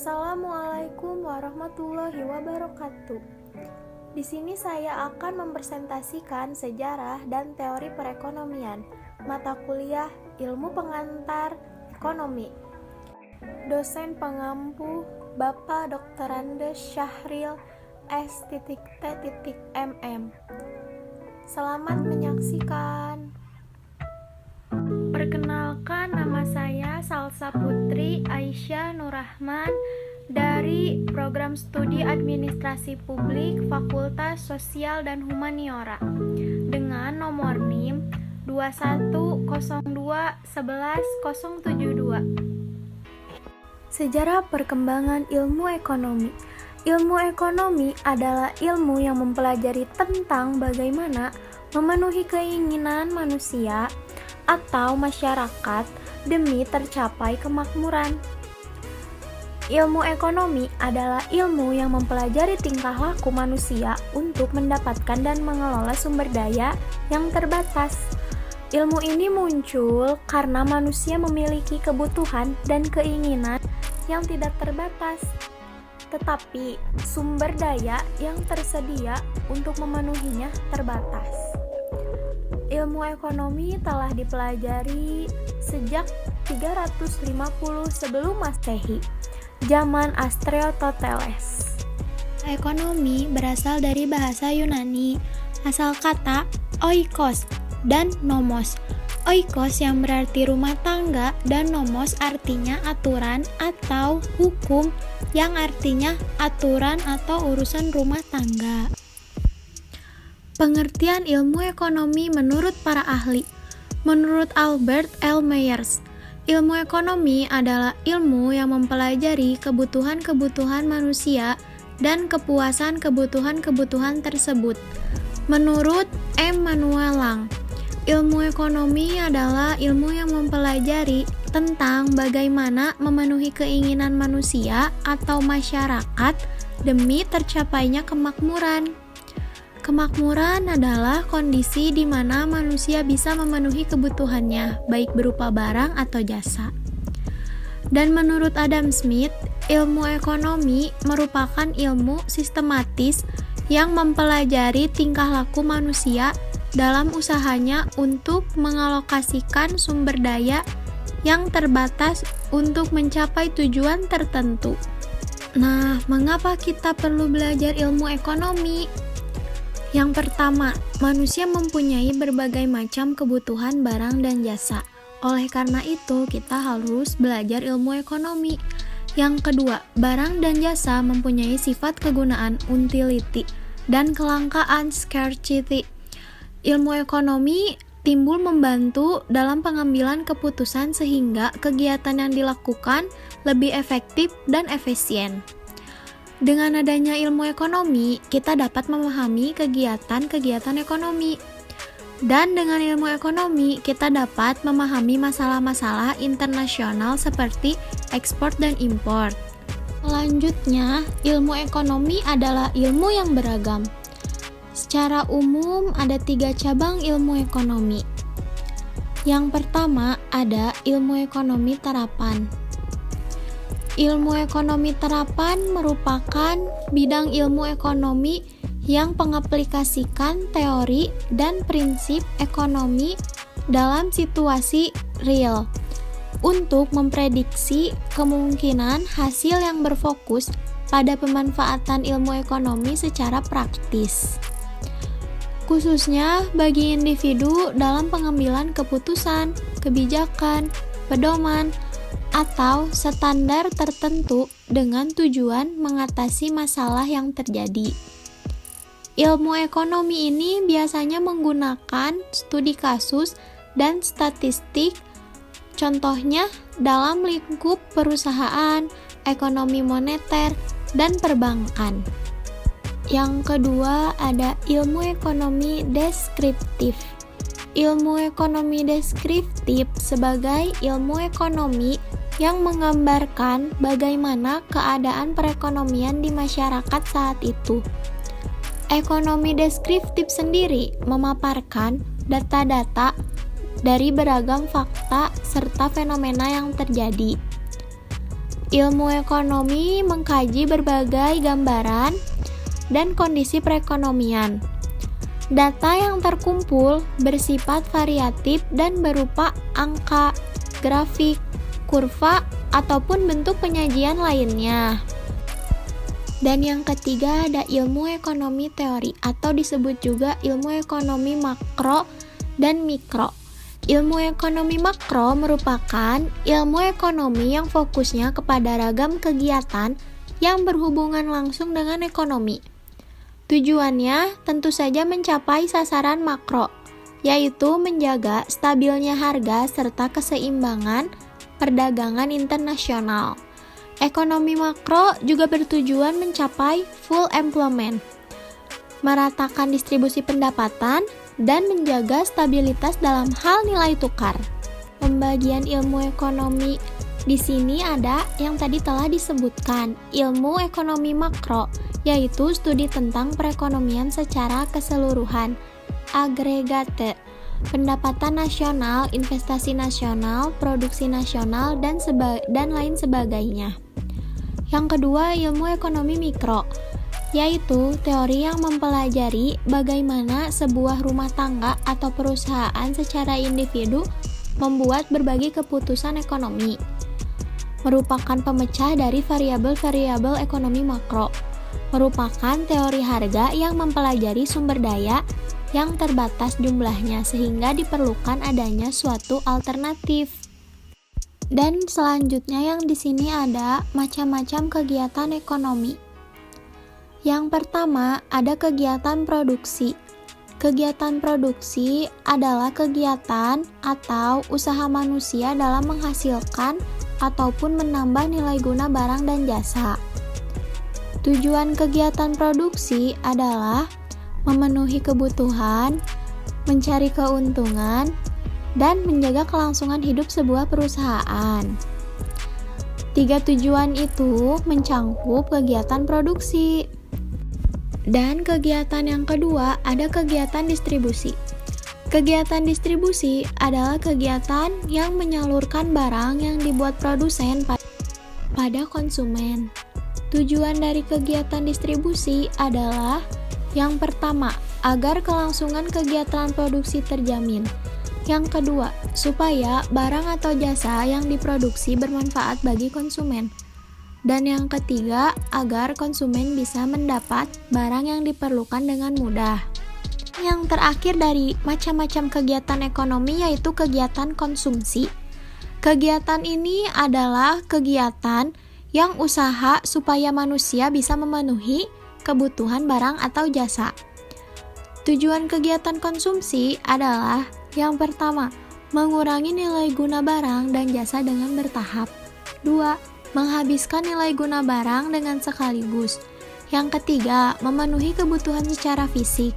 Assalamualaikum warahmatullahi wabarakatuh. Di sini saya akan mempresentasikan sejarah dan teori perekonomian, mata kuliah Ilmu Pengantar Ekonomi. Dosen pengampu Bapak Dr. Andes Syahril S.T.MM. Selamat menyaksikan. Perkenalkan, nama saya Salsa Putri Aisyah Nurrahman dari Program Studi Administrasi Publik Fakultas Sosial dan Humaniora dengan nomor NIM 2102111072. Sejarah perkembangan ilmu ekonomi. Ilmu ekonomi adalah ilmu yang mempelajari tentang bagaimana memenuhi keinginan manusia atau masyarakat demi tercapai kemakmuran. Ilmu ekonomi adalah ilmu yang mempelajari tingkah laku manusia untuk mendapatkan dan mengelola sumber daya yang terbatas. Ilmu ini muncul karena manusia memiliki kebutuhan dan keinginan yang tidak terbatas, tetapi sumber daya yang tersedia untuk memenuhinya terbatas. Ilmu ekonomi telah dipelajari sejak 350 sebelum Masehi, zaman Aristoteles. Ekonomi berasal dari bahasa Yunani, asal kata oikos dan nomos. Oikos yang berarti rumah tangga dan nomos artinya aturan atau hukum yang artinya aturan atau urusan rumah tangga. Pengertian ilmu ekonomi menurut para ahli. Menurut Albert L. Myers, ilmu ekonomi adalah ilmu yang mempelajari kebutuhan-kebutuhan manusia dan kepuasan kebutuhan-kebutuhan tersebut. Menurut M. Manuel Lang, ilmu ekonomi adalah ilmu yang mempelajari tentang bagaimana memenuhi keinginan manusia atau masyarakat demi tercapainya kemakmuran. Kemakmuran adalah kondisi di mana manusia bisa memenuhi kebutuhannya, baik berupa barang atau jasa. Dan menurut Adam Smith, ilmu ekonomi merupakan ilmu sistematis yang mempelajari tingkah laku manusia dalam usahanya untuk mengalokasikan sumber daya yang terbatas untuk mencapai tujuan tertentu. Nah, mengapa kita perlu belajar ilmu ekonomi? Yang pertama, manusia mempunyai berbagai macam kebutuhan barang dan jasa. Oleh karena itu, kita harus belajar ilmu ekonomi. Yang kedua, barang dan jasa mempunyai sifat kegunaan utility dan kelangkaan scarcity. Ilmu ekonomi timbul membantu dalam pengambilan keputusan sehingga kegiatan yang dilakukan lebih efektif dan efisien. Dengan adanya ilmu ekonomi, kita dapat memahami kegiatan-kegiatan ekonomi. Dan dengan ilmu ekonomi, kita dapat memahami masalah-masalah internasional seperti ekspor dan impor. Selanjutnya, ilmu ekonomi adalah ilmu yang beragam. Secara umum, ada 3 cabang ilmu ekonomi. Yang pertama, ada ilmu ekonomi terapan. Ilmu ekonomi terapan merupakan bidang ilmu ekonomi yang mengaplikasikan teori dan prinsip ekonomi dalam situasi real untuk memprediksi kemungkinan hasil yang berfokus pada pemanfaatan ilmu ekonomi secara praktis, khususnya bagi individu dalam pengambilan keputusan, kebijakan, pedoman, atau standar tertentu dengan tujuan mengatasi masalah yang terjadi. Ilmu ekonomi ini biasanya menggunakan studi kasus dan statistik, contohnya dalam lingkup perusahaan, ekonomi moneter, dan perbankan. Yang kedua, ada ilmu ekonomi deskriptif. Ilmu ekonomi deskriptif sebagai ilmu ekonomi yang menggambarkan bagaimana keadaan perekonomian di masyarakat saat itu. Ekonomi deskriptif sendiri memaparkan data-data dari beragam fakta serta fenomena yang terjadi. Ilmu ekonomi mengkaji berbagai gambaran dan kondisi perekonomian. Data yang terkumpul bersifat variatif dan berupa angka, grafik, kurva, ataupun bentuk penyajian lainnya. Dan yang ketiga ada ilmu ekonomi teori atau disebut juga ilmu ekonomi makro dan mikro. Ilmu ekonomi makro merupakan ilmu ekonomi yang fokusnya kepada ragam kegiatan yang berhubungan langsung dengan ekonomi. Tujuannya tentu saja mencapai sasaran makro, yaitu menjaga stabilnya harga serta keseimbangan perdagangan internasional. Ekonomi makro juga bertujuan mencapai full employment, meratakan distribusi pendapatan, dan menjaga stabilitas dalam hal nilai tukar. Pembagian ilmu ekonomi di sini ada yang tadi telah disebutkan, ilmu ekonomi makro, yaitu studi tentang perekonomian secara keseluruhan, agregate, pendapatan nasional, investasi nasional, produksi nasional, dan lain sebagainya. Yang kedua, ilmu ekonomi mikro, yaitu teori yang mempelajari bagaimana sebuah rumah tangga atau perusahaan secara individu membuat berbagai keputusan ekonomi. Merupakan pemecah dari variabel-variabel ekonomi makro. Merupakan teori harga yang mempelajari sumber daya yang terbatas jumlahnya sehingga diperlukan adanya suatu alternatif. Dan selanjutnya yang di sini ada macam-macam kegiatan ekonomi. Yang pertama, ada kegiatan produksi. Kegiatan produksi adalah kegiatan atau usaha manusia dalam menghasilkan ataupun menambah nilai guna barang dan jasa. Tujuan kegiatan produksi adalah memenuhi kebutuhan, mencari keuntungan, dan menjaga kelangsungan hidup sebuah perusahaan. Tiga tujuan itu mencangkup kegiatan produksi. Dan kegiatan yang kedua ada kegiatan distribusi. Kegiatan distribusi adalah kegiatan yang menyalurkan barang yang dibuat produsen pada konsumen. Tujuan dari kegiatan distribusi adalah yang pertama, agar kelangsungan kegiatan produksi terjamin. Yang kedua, supaya barang atau jasa yang diproduksi bermanfaat bagi konsumen. Dan yang ketiga, agar konsumen bisa mendapat barang yang diperlukan dengan mudah. Yang terakhir dari macam-macam kegiatan ekonomi yaitu kegiatan konsumsi. Kegiatan ini adalah kegiatan yang usaha supaya manusia bisa memenuhi kebutuhan barang atau jasa. Tujuan kegiatan konsumsi adalah yang pertama, mengurangi nilai guna barang dan jasa dengan bertahap. 2. Menghabiskan nilai guna barang dengan sekaligus. Yang ketiga, memenuhi kebutuhan secara fisik.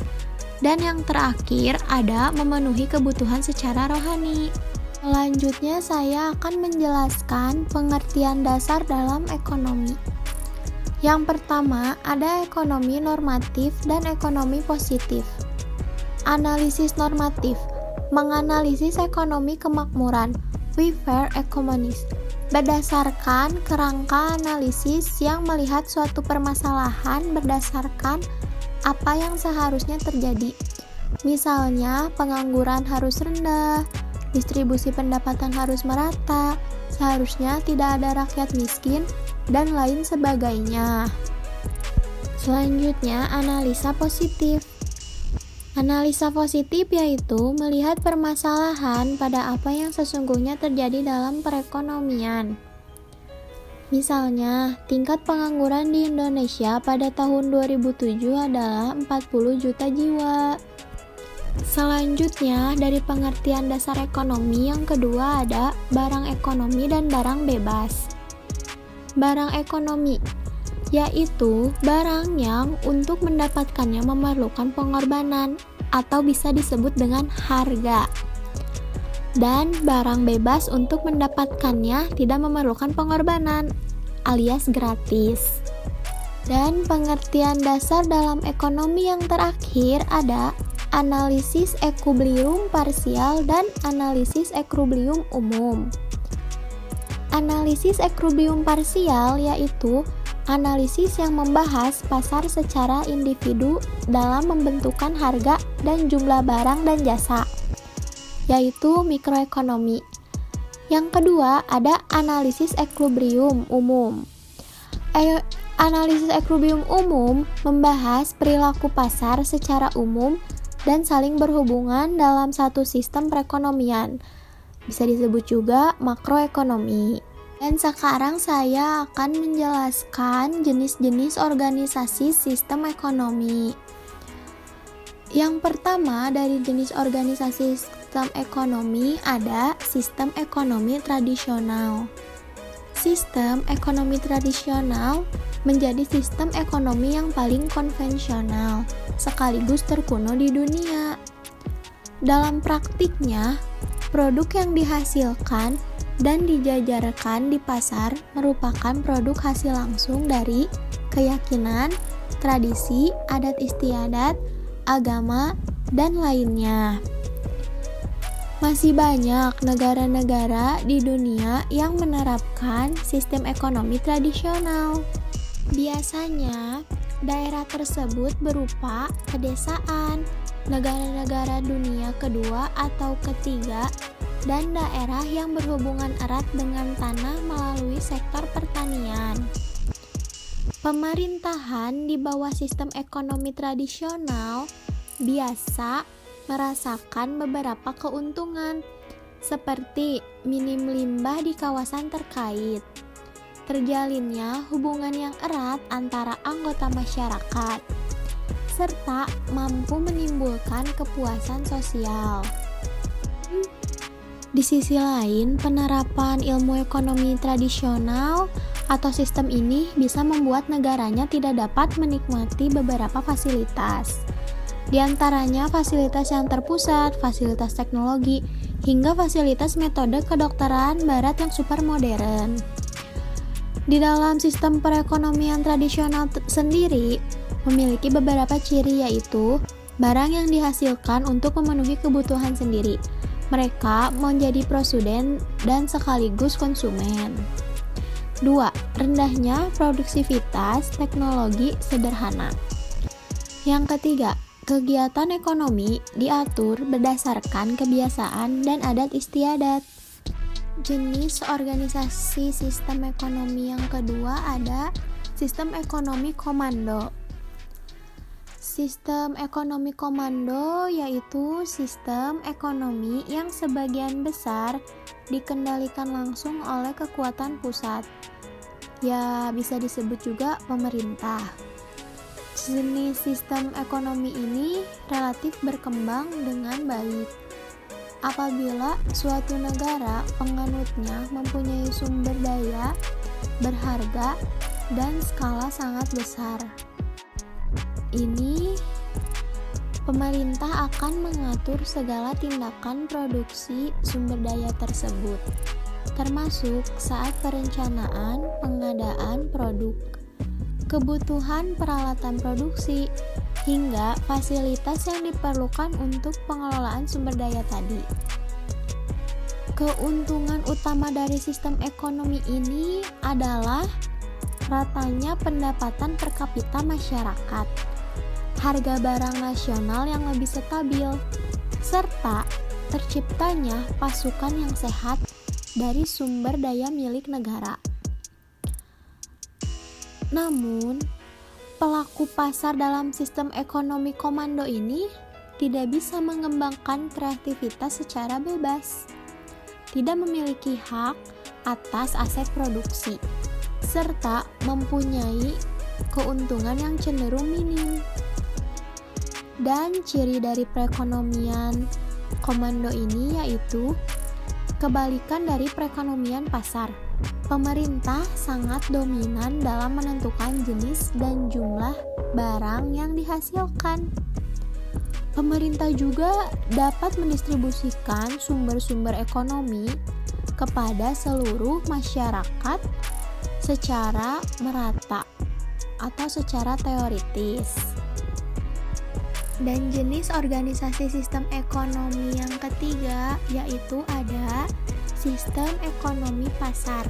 Dan yang terakhir, ada memenuhi kebutuhan secara rohani. Selanjutnya, saya akan menjelaskan pengertian dasar dalam ekonomi. Yang pertama, ada ekonomi normatif dan ekonomi positif. Analisis normatif menganalisis ekonomi kemakmuran, welfare economics, berdasarkan kerangka analisis yang melihat suatu permasalahan berdasarkan apa yang seharusnya terjadi. Misalnya, pengangguran harus rendah, distribusi pendapatan harus merata, seharusnya tidak ada rakyat miskin, dan lain sebagainya. Selanjutnya, analisa positif. Analisa positif yaitu melihat permasalahan pada apa yang sesungguhnya terjadi dalam perekonomian. Misalnya, tingkat pengangguran di Indonesia pada tahun 2007 adalah 40 juta jiwa. Selanjutnya, dari pengertian dasar ekonomi yang kedua ada barang ekonomi dan barang bebas. Barang ekonomi yaitu barang yang untuk mendapatkannya memerlukan pengorbanan atau bisa disebut dengan harga. Dan barang bebas untuk mendapatkannya tidak memerlukan pengorbanan alias gratis. Dan pengertian dasar dalam ekonomi yang terakhir ada analisis ekuilibrium parsial dan analisis ekuilibrium umum. Analisis ekrubium parsial yaitu analisis yang membahas pasar secara individu dalam membentukkan harga dan jumlah barang dan jasa, yaitu mikroekonomi. Yang kedua ada analisis ekrubium umum. Analisis ekrubium umum membahas perilaku pasar secara umum dan saling berhubungan dalam satu sistem perekonomian. Bisa disebut juga makroekonomi. Dan sekarang saya akan menjelaskan jenis-jenis organisasi sistem ekonomi. Yang pertama dari jenis organisasi sistem ekonomi ada sistem ekonomi tradisional. Sistem ekonomi tradisional menjadi sistem ekonomi yang paling konvensional, sekaligus terkuno di dunia. Dalam praktiknya, produk yang dihasilkan dan dijajarkan di pasar merupakan produk hasil langsung dari keyakinan, tradisi, adat istiadat, agama, dan lainnya. Masih banyak negara-negara di dunia yang menerapkan sistem ekonomi tradisional. Biasanya, daerah tersebut berupa pedesaan, negara-negara dunia kedua atau ketiga, dan daerah yang berhubungan erat dengan tanah melalui sektor pertanian. Pemerintahan di bawah sistem ekonomi tradisional biasa merasakan beberapa keuntungan, seperti minim limbah di kawasan terkait, terjalinnya hubungan yang erat antara anggota masyarakat, serta mampu menimbulkan kepuasan sosial. Di sisi lain, penerapan ilmu ekonomi tradisional atau sistem ini bisa membuat negaranya tidak dapat menikmati beberapa fasilitas. Di antaranya fasilitas yang terpusat, fasilitas teknologi, hingga fasilitas metode kedokteran barat yang super modern. Di dalam sistem perekonomian tradisional sendiri, memiliki beberapa ciri yaitu barang yang dihasilkan untuk memenuhi kebutuhan sendiri. Mereka menjadi prosuden dan sekaligus konsumen. 2. Rendahnya produksivitas teknologi sederhana. Yang ketiga, kegiatan ekonomi diatur berdasarkan kebiasaan dan adat istiadat. Jenis organisasi sistem ekonomi yang kedua ada sistem ekonomi komando. Sistem ekonomi komando yaitu sistem ekonomi yang sebagian besar dikendalikan langsung oleh kekuatan pusat. Ya, bisa disebut juga pemerintah. Jenis sistem ekonomi ini relatif berkembang dengan baik apabila suatu negara penganutnya mempunyai sumber daya berharga dan skala sangat besar. Ini pemerintah akan mengatur segala tindakan produksi sumber daya tersebut, termasuk saat perencanaan pengadaan produk, kebutuhan peralatan produksi, hingga fasilitas yang diperlukan untuk pengelolaan sumber daya tadi. Keuntungan utama dari sistem ekonomi ini adalah ratanya pendapatan per kapita masyarakat, harga barang nasional yang lebih stabil, serta terciptanya pasukan yang sehat dari sumber daya milik negara. Namun, pelaku pasar dalam sistem ekonomi komando ini tidak bisa mengembangkan kreativitas secara bebas, tidak memiliki hak atas aset produksi, serta mempunyai keuntungan yang cenderung minim. Dan ciri dari perekonomian komando ini yaitu kebalikan dari perekonomian pasar. Pemerintah sangat dominan dalam menentukan jenis dan jumlah barang yang dihasilkan. Pemerintah juga dapat mendistribusikan sumber-sumber ekonomi kepada seluruh masyarakat secara merata atau secara teoritis. Dan jenis organisasi sistem ekonomi yang ketiga yaitu ada sistem ekonomi pasar.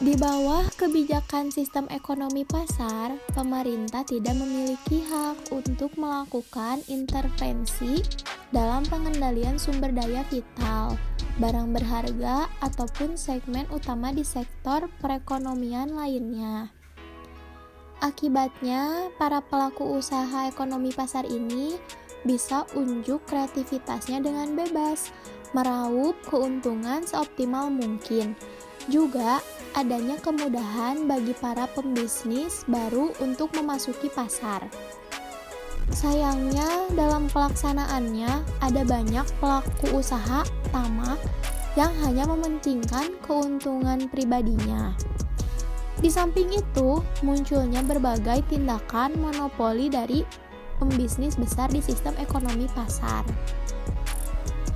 Di bawah kebijakan sistem ekonomi pasar, pemerintah tidak memiliki hak untuk melakukan intervensi dalam pengendalian sumber daya vital, barang berharga, ataupun segmen utama di sektor perekonomian lainnya. Akibatnya, para pelaku usaha ekonomi pasar ini bisa unjuk kreativitasnya dengan bebas, meraup keuntungan seoptimal mungkin. Juga adanya kemudahan bagi para pembisnis baru untuk memasuki pasar. Sayangnya, dalam pelaksanaannya ada banyak pelaku usaha tamak yang hanya mementingkan keuntungan pribadinya. Di samping itu, munculnya berbagai tindakan monopoli dari pembisnis besar di sistem ekonomi pasar.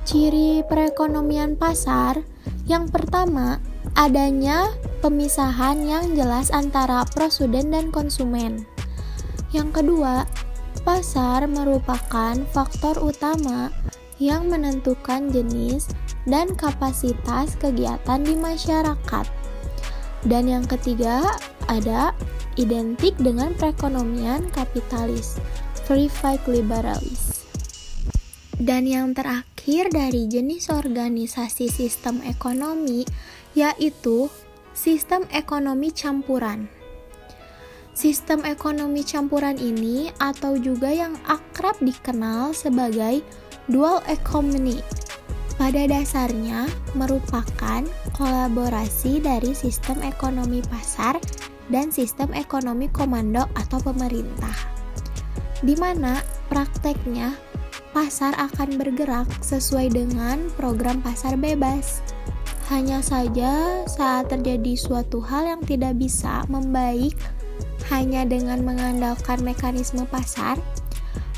Ciri perekonomian pasar yang pertama, adanya pemisahan yang jelas antara prosuden dan konsumen. Yang kedua, pasar merupakan faktor utama yang menentukan jenis dan kapasitas kegiatan di masyarakat. Dan yang ketiga, ada identik dengan perekonomian kapitalis, verified liberalis. Dan yang terakhir dari jenis organisasi sistem ekonomi yaitu sistem ekonomi campuran. Sistem ekonomi campuran ini atau juga yang akrab dikenal sebagai dual economy pada dasarnya merupakan kolaborasi dari sistem ekonomi pasar dan sistem ekonomi komando atau pemerintah, di mana prakteknya pasar akan bergerak sesuai dengan program pasar bebas. Hanya saja saat terjadi suatu hal yang tidak bisa membaik hanya dengan mengandalkan mekanisme pasar,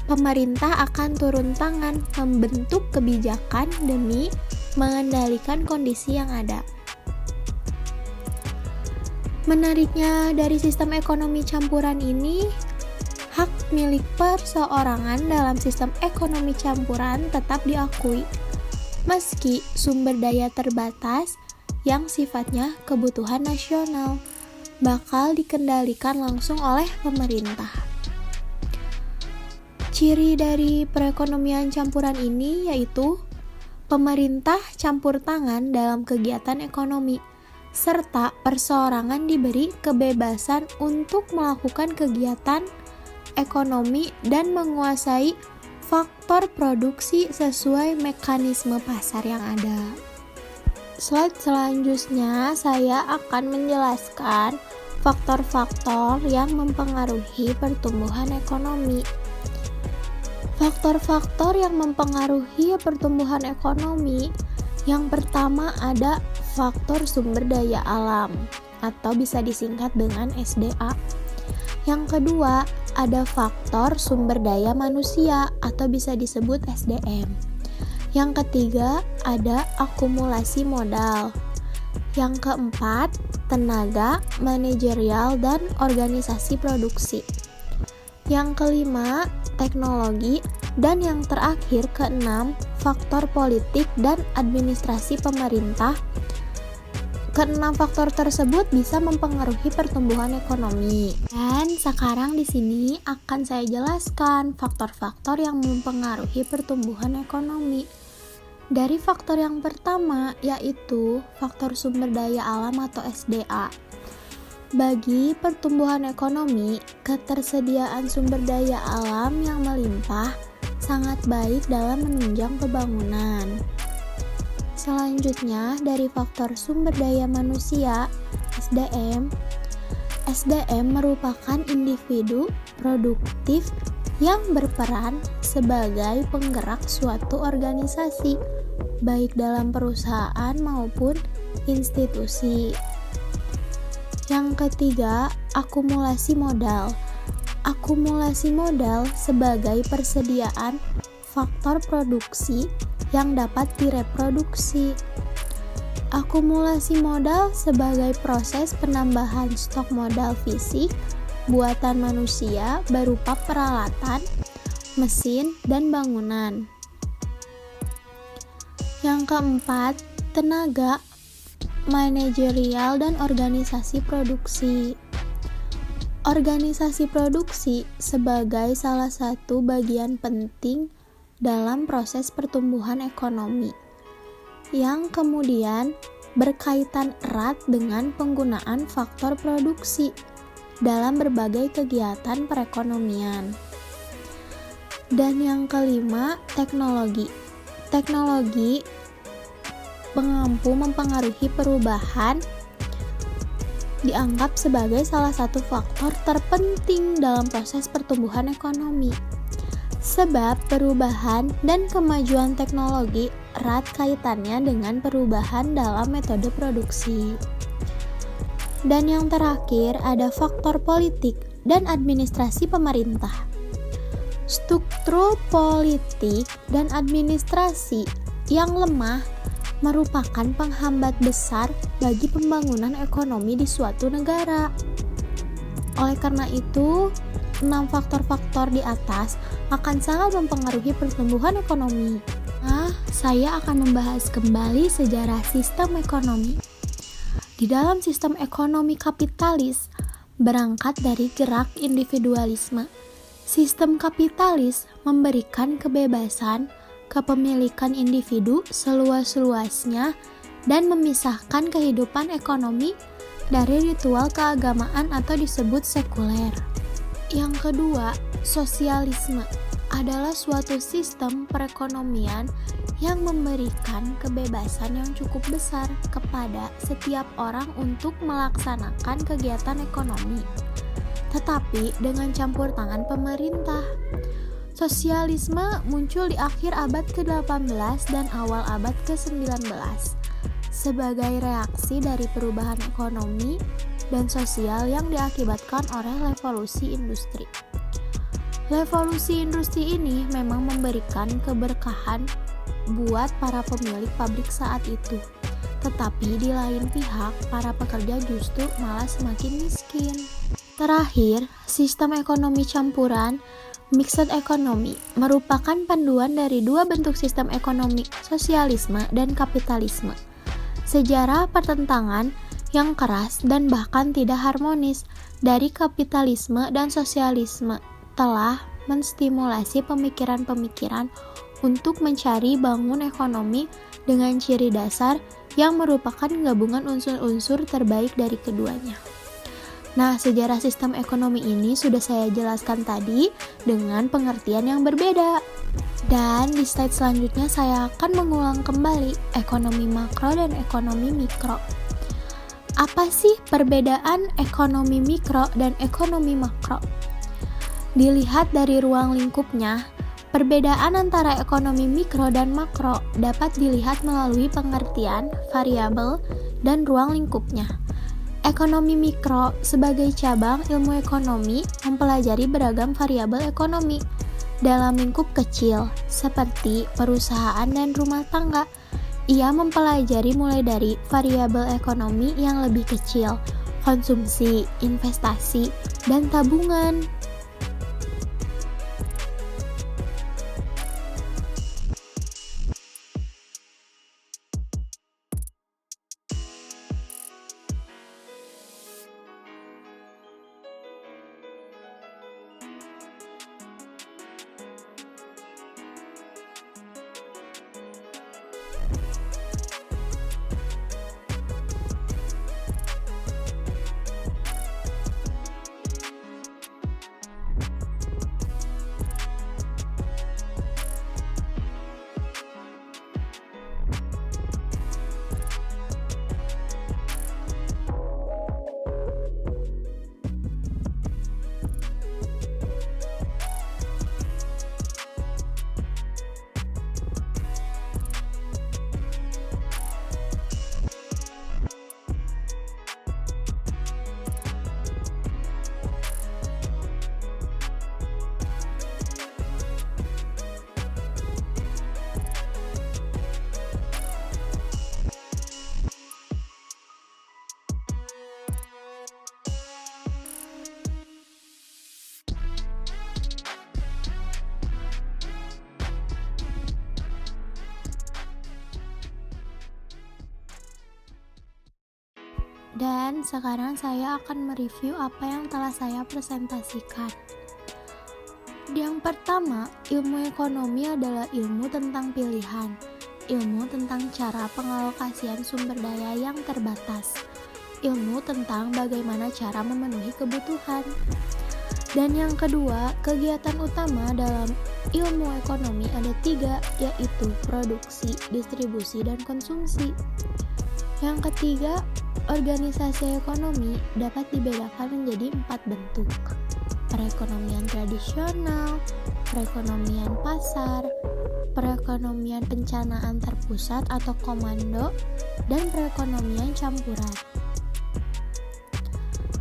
pemerintah akan turun tangan membentuk kebijakan demi mengendalikan kondisi yang ada. Menariknya dari sistem ekonomi campuran ini, hak milik perseorangan dalam sistem ekonomi campuran tetap diakui, meski sumber daya terbatas yang sifatnya kebutuhan nasional bakal dikendalikan langsung oleh pemerintah. Ciri dari perekonomian campuran ini yaitu pemerintah campur tangan dalam kegiatan ekonomi, serta perseorangan diberi kebebasan untuk melakukan kegiatan ekonomi dan menguasai faktor produksi sesuai mekanisme pasar yang ada. Slide selanjutnya saya akan menjelaskan faktor-faktor yang mempengaruhi pertumbuhan ekonomi. Faktor-faktor yang mempengaruhi pertumbuhan ekonomi, yang pertama ada faktor sumber daya alam atau bisa disingkat dengan SDA. Yang kedua, ada faktor sumber daya manusia atau bisa disebut SDM. Yang ketiga, ada akumulasi modal. Yang keempat, tenaga, manajerial, dan organisasi produksi. Yang kelima, teknologi. Dan yang terakhir, keenam, faktor politik dan administrasi pemerintah. Keenam faktor tersebut bisa mempengaruhi pertumbuhan ekonomi. Dan sekarang di sini akan saya jelaskan faktor-faktor yang mempengaruhi pertumbuhan ekonomi. Dari faktor yang pertama yaitu faktor sumber daya alam atau SDA. Bagi pertumbuhan ekonomi, ketersediaan sumber daya alam yang melimpah sangat baik dalam menunjang pembangunan. Selanjutnya, dari faktor sumber daya manusia, SDM. SDM merupakan individu produktif yang berperan sebagai penggerak suatu organisasi, baik dalam perusahaan maupun institusi. Yang ketiga, akumulasi modal. Akumulasi modal sebagai persediaan faktor produksi yang dapat direproduksi. Akumulasi modal sebagai proses penambahan stok modal fisik buatan manusia berupa peralatan, mesin, dan bangunan. Yang keempat, tenaga, manajerial, dan organisasi produksi. Organisasi produksi sebagai salah satu bagian penting dalam proses pertumbuhan ekonomi, yang kemudian berkaitan erat dengan penggunaan faktor produksi dalam berbagai kegiatan perekonomian. Dan yang kelima, teknologi. Teknologi mampu mempengaruhi perubahan, dianggap sebagai salah satu faktor terpenting dalam proses pertumbuhan ekonomi. Sebab perubahan dan kemajuan teknologi erat kaitannya dengan perubahan dalam metode produksi. Dan yang terakhir ada faktor politik dan administrasi pemerintah. Struktur politik dan administrasi yang lemah merupakan penghambat besar bagi pembangunan ekonomi di suatu negara. Oleh karena itu, 6 faktor-faktor di atas akan sangat mempengaruhi pertumbuhan ekonomi. Nah, saya akan membahas kembali sejarah sistem ekonomi. Di dalam sistem ekonomi kapitalis, berangkat dari gerak individualisme. Sistem kapitalis memberikan kebebasan kepemilikan individu seluas-luasnya dan memisahkan kehidupan ekonomi dari ritual keagamaan atau disebut sekuler. Yang kedua, sosialisme adalah suatu sistem perekonomian yang memberikan kebebasan yang cukup besar kepada setiap orang untuk melaksanakan kegiatan ekonomi, tetapi dengan campur tangan pemerintah. Sosialisme muncul di akhir abad ke-18 dan awal abad ke-19 sebagai reaksi dari perubahan ekonomi dan sosial yang diakibatkan oleh revolusi industri. Revolusi industri ini memang memberikan keberkahan buat para pemilik pabrik saat itu, tetapi di lain pihak para pekerja justru malah semakin miskin. Terakhir, sistem ekonomi campuran, mixed economy, merupakan panduan dari dua bentuk sistem ekonomi, sosialisme dan kapitalisme. Sejarah pertentangan yang keras dan bahkan tidak harmonis dari kapitalisme dan sosialisme telah menstimulasi pemikiran-pemikiran untuk mencari bangun ekonomi dengan ciri dasar yang merupakan gabungan unsur-unsur terbaik dari keduanya. Nah, sejarah sistem ekonomi ini sudah saya jelaskan tadi dengan pengertian yang berbeda. Dan di slide selanjutnya saya akan mengulang kembali ekonomi makro dan ekonomi mikro. Apa sih perbedaan ekonomi mikro dan ekonomi makro? Dilihat dari ruang lingkupnya, perbedaan antara ekonomi mikro dan makro dapat dilihat melalui pengertian variabel dan ruang lingkupnya. Ekonomi mikro sebagai cabang ilmu ekonomi mempelajari beragam variabel ekonomi dalam lingkup kecil seperti perusahaan dan rumah tangga. Ia mempelajari mulai dari variabel ekonomi yang lebih kecil, konsumsi, investasi, dan tabungan. Dan sekarang saya akan mereview apa yang telah saya presentasikan. Yang pertama, ilmu ekonomi adalah ilmu tentang pilihan, ilmu tentang cara pengalokasian sumber daya yang terbatas, ilmu tentang bagaimana cara memenuhi kebutuhan. Dan yang kedua, kegiatan utama dalam ilmu ekonomi ada 3, yaitu produksi, distribusi, dan konsumsi. Yang ketiga, organisasi ekonomi dapat dibedakan menjadi 4 bentuk: perekonomian tradisional, perekonomian pasar, perekonomian pencanaan terpusat atau komando, dan perekonomian campuran.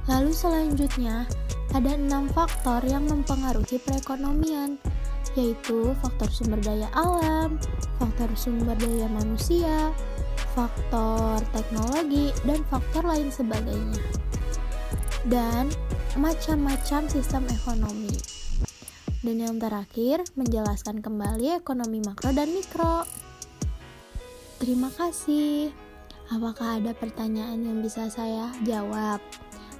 Lalu selanjutnya, ada 6 faktor yang mempengaruhi perekonomian, yaitu faktor sumber daya alam, faktor sumber daya manusia, faktor teknologi, dan faktor lain sebagainya. Dan macam-macam sistem ekonomi. Dan yang terakhir, menjelaskan kembali ekonomi makro dan mikro. Terima kasih. Apakah ada pertanyaan yang bisa saya jawab?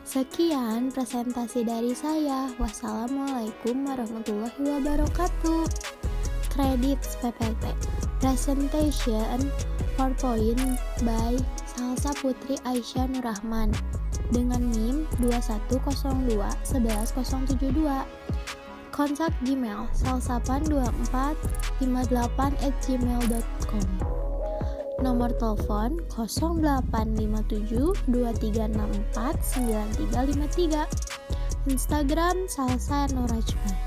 Sekian presentasi dari saya. Wassalamualaikum warahmatullahi wabarakatuh. Credits PPT. Presentation PowerPoint by Salsa Putri Aisyah Nurrahman dengan NIM 21021172. Kontak Gmail salsapan2458@gmail.com. Nomor telepon 0857 2364 9353. Instagram Salsa Nurrahman.